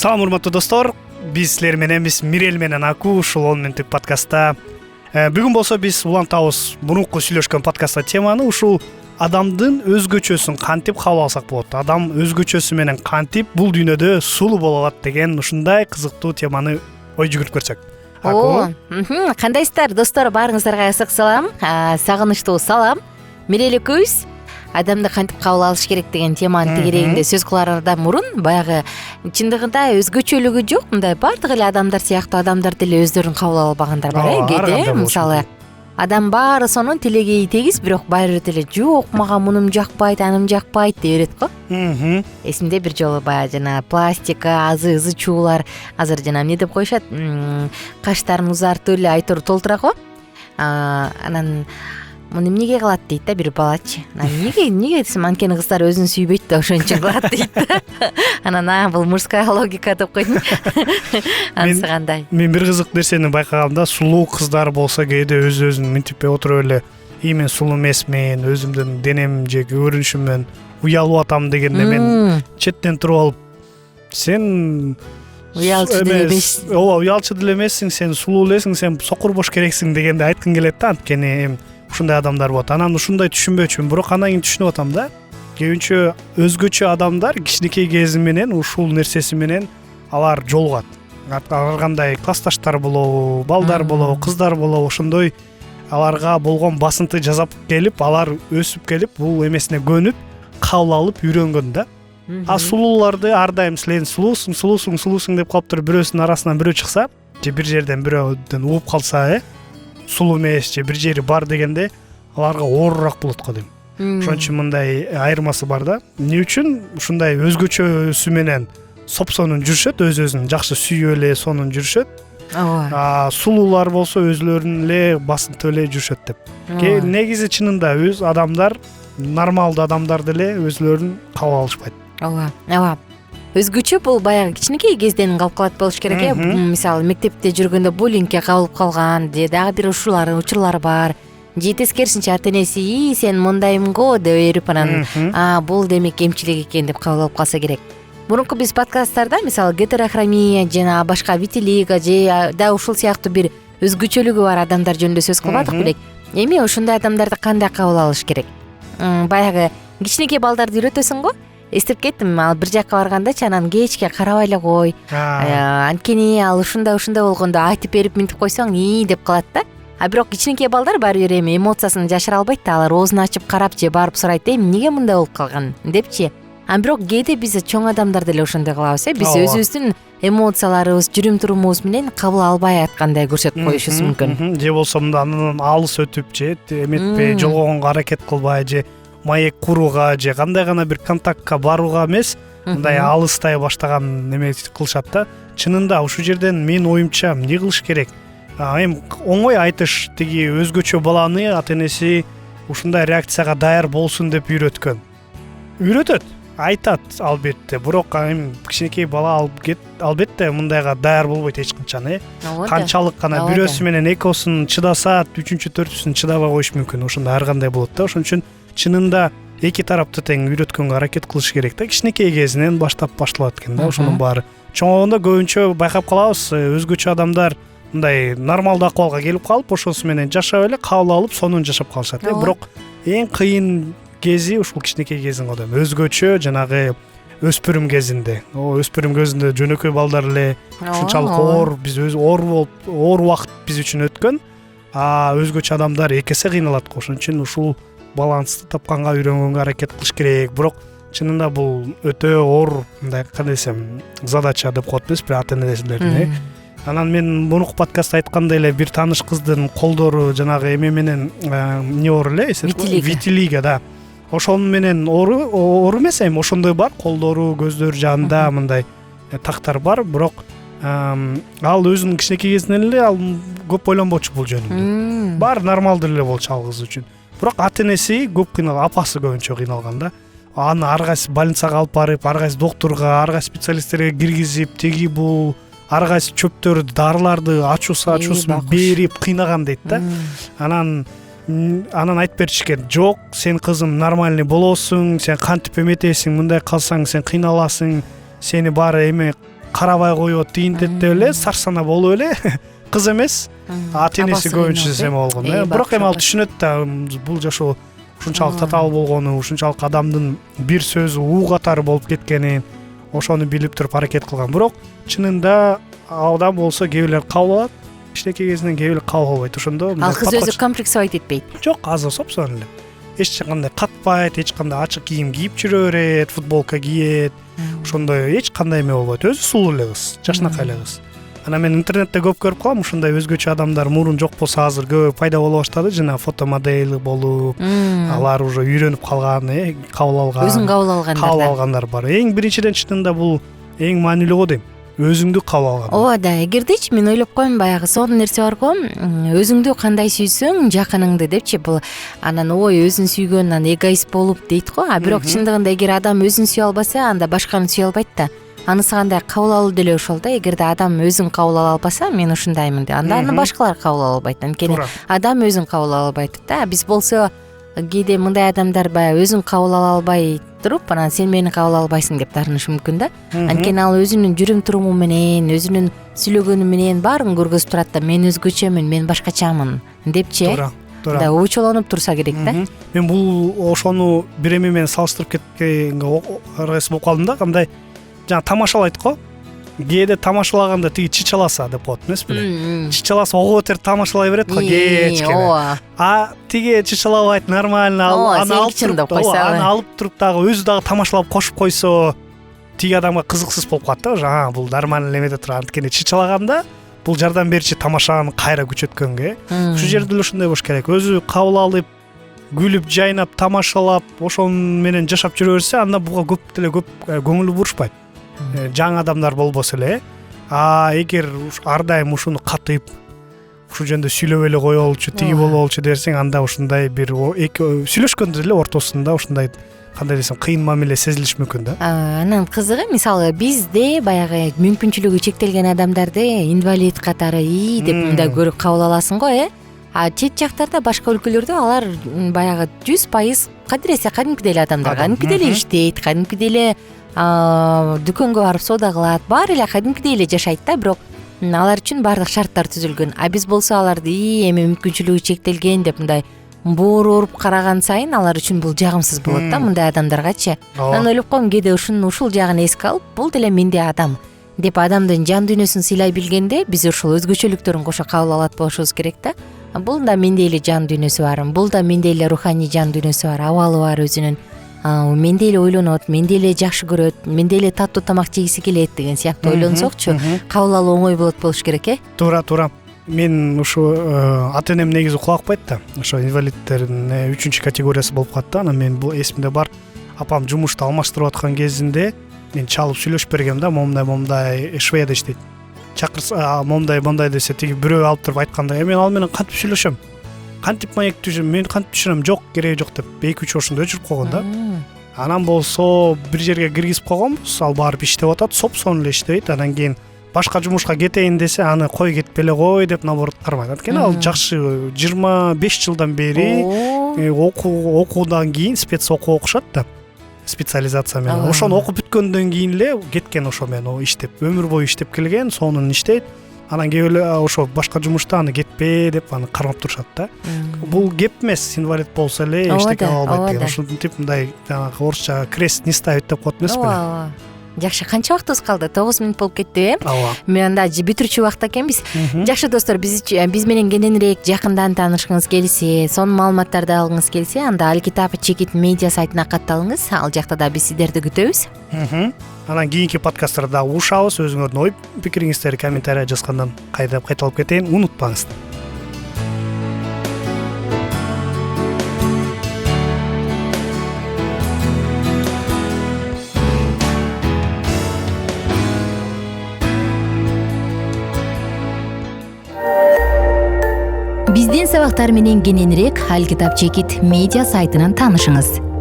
Салам урматтуу достор, биз силер менен Мирел менен Аку ушул 10 мүнөттүк подкастта. Бүгүн болсо биз улантабыз мурунку сүйлөшкөн подкастта теманы ушул адамдын өзгөчөсүн кантип кабыл алсак болот. Адам өзгөчөсү менен кантип бул дүйнөдө сулуу боло алат деген ушундай кызыктуу теманы ой жүгүрүп көрсөк. Кандайсыздар достор, баарыңыздарга ысык салам, сагынычтуу салам. Мирел экөөбүз адамды кантип кабыл алыш керек деген теманын тегерегинде сөз кылаардан мурун баягы чындыгында өзгөчөлүгү жок, мындай баардык эле адамдар сыяктуу адамдар деле өздөрүн кабыл ала албагандар бар. Кээде мисалы адам баары сонун тилеги тегиз, бирок баары бир эле жок, мага мунум жакпайт, анум жакпайт деп берет го. Эсимде бир жолу баягы жана пластика, ызы чуулар, азыр жана эмне деп коюшат, каштарын узартып эле айтор толтура го. Анан муну эмнеге кылат дейт да бир балачы. Эмнеге десем, анткени кыздар өзүн сүйбөйт да ошон үчүн кылат дейт. Анан бул мужская логика деп койдум. Анысы кандай? Мен бир кызык нерсени байкагамда, сулуу кыздар болсо кээде өзүн мынтип отуруп эле, мен сулуу эмесмин, өзүмдүн денем же көрүнүшүмөн уялып атам дегенде мен четтен туруп алып, сен уялчу деле эмессиң. Ооба, уялчу деле эмессиң, сен сулуу элесиң, сен сокур бош керексиң дегенде айткым келет да, анткени ушундай адамдар болот. Анан ушундай түшүнбөчүмүн, бирок андан кийин түшүнүп атам да. Көбүнчө өзгөчө адамдар кичинекей кези менен ушул нерсеси менен алар жолугат. Ар кандай классташтар болобу, балдар болобу, кыздар болобу, ошондой аларга болгон басынты жасап келип, алар өсүп келип, бул эмесине көнүп, кабыл алып үйрөнгөн да. Сулууларды ар дайым силен сулуусуң деп калып туруп, бирөөсүнүн арасынан бирөө чыкса, же бир жерден бирөөдөн угуп калса, сулуу эмес же бир жери бар дегенде аларга оорураак болот го дейм. Ошон үчүн мындай айырмасы бар да. Эмне үчүн ушундай өзгөчөсү менен сопсонун жүрүшөт, өзүн жакшы сүйүп эле сонун жүрүшөт. Сулуулар болсо өзлөрүн эле басынтып эле жүрүшөт деп. Негизи чынында өз адамдар, нормалдуу адамдар деле өзлөрүн кабыл алышпайт. Ооба. Өзгөчө бул баягы кичинекей кезден калып калат болуш керек. Мисалы мектепте жүргөндө буллингке кабылып калган, же дагы бир учурлар бар. Же тескерисинче ата-энеси сен мындаймын го деп берип, анан бул демек кемчилик экен деп кабыл алып калса керек. Мурунку биз подкасттарда мисалы гетерохромия жана башка витилиго же да ушул сыяктуу бир өзгөчөлүгү бар адамдар жөнүндө сөз кылбадык белек. Эми ошондой адамдарды кандай кабыл алыш керек? Баягы кичинекей балдарды үйрөтөсүң го. Эстеп кеттим, ал бир жакка баргандачы, анан кечке карабай эле кой. Анткени ал ушундай болгондо айтып берип минтип койсоң деп калат да. Бирок кичинекей балдар баары бир эми эмоциясын жашыра албайт да, алар оозун ачып карап же барып сурайт, эмнеге мындай болуп калган депчи. Бирок кээде биз чоң адамдар деле ошондой кылабыз, биз өзүбүздүн эмоцияларыбыз, жүрүм турумубуз менен кабыл албай аткандай көрсөтүп коюшубуз мүмкүн. Же болсо мындан алыс өтүп же эметпей, жолгогонго аракет кылбай, же маек курууга же кандай гана бир контактка барууга эмес, мындай алыстай баштаган неме кылышат да. Чынында ушул жерден менин оюмча эмне кылыш керек? Эми оңой айтыш, тиги өзгөчө баланы ата-энеси ушундай реакцияга даяр болсун деп үйрөтөт, айтат албетте, бирок эми кичинекей бала албетте мындайга даяр болбойт эч качан. Канчалык гана бирөөсү менен экөөсүн чыдаса, үчүнчү, төртүсүн чыдабай коюш мүмкүн. Ошондой ар кандай болот да. Ошон үчүн чынында эки тарапты тең үйрөткөнгө аракет кылыш керек да. Кичинекей кезинен баштап башталат экен да ошонун баары. Чоңойгондо көбүнчө байкап калабыз, өзгөчө адамдар мындай нормалдуу акыбалга келип калып, ошонусу менен жашап эле кабыл алып, сонун жашап калышат. Бирок эң кыйын кези ушул кичинекей кезин го дейм. Өзгөчө жанагы өспүрүм кезинде. Өспүрүм кезинде жөнөкөй балдар эле ушунчалык оор, биз оор убакыт биз үчүн өткөн. Өзгөчө адамдар эки эсе кыйналат го. Ошон үчүн ушул балансты тапканга үйрөнгөнгө аракет кылыш керек. Бирок чынында бул өтө оор, мындай кандай десем, задача деп коет эмес бир ата-энелердин. Анан мен мурунку подкастта айткандай эле бир тааныш кыздын колдору жанагы эме менен эмне оор эле, витилиго да. Ошон менен оор эмес, эми ошондой бар, колдору, көздөрү жаанда мындай тактар бар, бирок ал өзүнүн кичинекей кезинен эле ал көп ойлонбочу бул жөнүндө. Бар нормалдуу эле болчу ал кыз үчүн. Бирок ата-энеси көп кыйналган, апасы көбүнчө кыйналган да. Аны ар кайсы больницага алып барып, ар кайсы доктурга, ар кайсы специалисттерге киргизип, теги бул ар кайсы чөптөрдү, дарыларды ачуусун берип кыйнаган дейт да. Анан айтып беришкен, жок, сен кызым нормальный болосуң, сен кантип эметесиң, мындай калсаң сен кыйналасың, сени баары эме карабай коет, тигинтет деп эле сарсана болуп эле кыз эмес, ата энеси көбүнчө эме болгон. Бирок эми ал түшүнөт да, бул жашоо ушунчалык татаал болгону, ушунчалык адамдын бир сөзү уу катары болуп кеткенин, ошону билип туруп аракет кылган. Бирок чынында адам болсо кээ бирлер кабыл алат, кичинекей кезинен кээ бирлер кабыл албайт. Ошондо ал кыз өзү комплексовать этпейт. Жок, азыр сопсуан эле. Эч кандай катпайт, эч кандай ачык кийим кийип жүрө берет, футболка кийет. Ошондой эч кандай эме болбойт. Өзү сулуу эле кыз, жашынакай эле кыз. Анан мен интернетте көп көрүп калам, ушундай өзгөчө адамдар мурун жок болсо азыр көп пайда боло баштады, жана фотомодель болуп, алар уже үйрөнүп калган, кабыл алган. Өзүн кабыл алгандар бар. Эң биринчиден чынында бул эң маанилүү го дейм. Өзүңдү кабыл алган. Ооба да, эгердечи мен ойлоп коем, баягы сонун нерсе бар го, өзүңдү кандай сүйсөң, жакыныңды депчи, бул анан ой өзүн сүйгөн, анан эгоист болуп дейт го. А бирок чындыгында эгер адам өзүн сүйө албаса, анда башканы сүйө албайт да. Анысы кандай кабыл алуу деле ошол да. Эгерде адам өзүн кабыл ала албаса, мен ушундаймын деп, анда аны башкалар кабыл ала албайт. Анткени адам өзүн кабыл ала албайт да. Биз болсо кээде мындай адамдар баягы өзүн кабыл ала албай туруп, анан сен мени кабыл албайсың деп таарынышы мүмкүн да. Анткени ал өзүнүн жүрүм туруму менен, өзүнүн сүйлөгөнү менен баарын көргөзүп турат да. Мен өзгөчөмүн, мен башкачамын депчи. Да, очолонуп турса керек да. Мен бул ошону бир эме менен салыштырып кеткенге аргасыз болуп калдым да. Кандай жана тамашалайт го. Кээде тамашалаганда тиги чычаласа деп коет эмес беле? Чычаласа ого бетер тамашалай берет го кечке. А тиги чычалабайт, нормально, аны алып туруп дагы өзү дагы тамашалап кошуп койсо, тиги адамга кызыксыз болуп калат да. Уже бул нормально эмете тура. Анткени чычалаганда бул жардам берчи тамашаны кайра күчөткөнгө. Ушул жерде деле ушундай болуш керек. Өзү кабыл алып, күлүп, жайнап, тамашалап, ошонун менен жашап жүрө берсе, анда буга көп көңүл бурушпайт. Жаңы адамдар болбосо эле. Эгер ар дайым ушуну катып, ушул жөнүндө сүйлөп эле коелучу, тиги бололчу дерсең, анда ушундай бир сүйлөшкөндө эле ортосунда ушундай кандай десем кыйын мамиле сезилиши мүмкүн да. Анан кызыгы, мисалы бизде баягы мүмкүнчүлүгү чектелген адамдарды инвалид катары деп мындай көрүп кабыл аласың го, А чет жактарда, башка өлкөлөрдө алар баягы 100% кадыресе кадимкидей эле адамдар, кадимкидей эле иштейт, кадимкидей эле дүкөнгө барып соода кылат, баары эле кадимкидей эле жашайт да. Бирок алар үчүн баардык шарттар түзүлгөн. А биз болсо аларды эми мүмкүнчүлүгү чектелген деп мындай бууруп караган сайын алар үчүн бул жагымсыз болот да, мындай адамдаргачы. Мен ойлоп коем, кээде ушул жагын эске алып, бул деле менде адам деп адамдын жан дүйнөсүн сыйлай билгенде, биз ушул өзгөчөлүктөрүн кошо кабыл алат болушубуз керек да. Бул да менде эле жан дүйнөсү бар, бул да менде эле руханий жан дүйнөсү бар, абалы бар өзүнүн. Менде эле ойлонот, менде эле жакшы көрөт, менде эле таттуу тамак жегиси келет деген сыяктуу ойлонсокчу, кабыл алуу оңой болот болуш керек, Туура. Мен ушу ата энем негизи кулакпайт да. Ошо инвалидтердин 3-чү категориясы болуп калат да. Анан мен бул эсимде бар. Апам жумушту алмаштырып аткан кезинде мен чалып сүйлөшүп бергем да, момдай Шведияда иштейт. Чакырса, момдай десе, тиги бирөө алып туруп айтканда, мен ал менен кантип сүйлөшөм? Кантип маек түзөм? Мен кантип түшүрөм? Жок, кереги жок деп 2-3 ошондо өчүрүп койгон да. Анан болсо бир жерге киргизип койгонбуз, ал барып иштеп атат, сопсоон эле иштейт. Анан кийин башка жумушка кетейин десе, аны кой кетпеле кой деп наоборот кармайт. Анткени ал жакшы 25 жылдан бери окуудан кийин спец окуу окушат да. Специализация менен. Ошону окуп бүткөндөн кийин эле кеткен, ошо менен иштеп, өмүр бою иштеп келген, сонун иштейт. Анан кээ эле ошо башка жумушта аны кетпе деп аны кармап турушат да. Бул кеп эмес, инвалид болсо эле эчтеке кыла албайт деген. Ушинтип мындай жанагы орусча крест не ставить деп коет эмес беле. Жакшы, канча убактыбыз калды? 9 мүнөт болуп кетти, Ооба. Мен анда бүтүрчү убакта экенбиз. Жакшы достор, биз менен кененирээк жакындан таанышкыңыз келсе, сонун маалыматтарды алгыңыз келсе, анда Алкитап Чекит медиа сайтына катталыңыз. Ал жакта да биз сиздерди күтөбүз. Анан кийинки подкасттарда угушабыз. Өзүңөрдүн ой пикириңиздерди комментарий жазгандан кайталап кетейин, унутпаңыздар. Биздин сабактар менен кененирээк Алкитап Чекит медиа сайтынан таанышыңыз.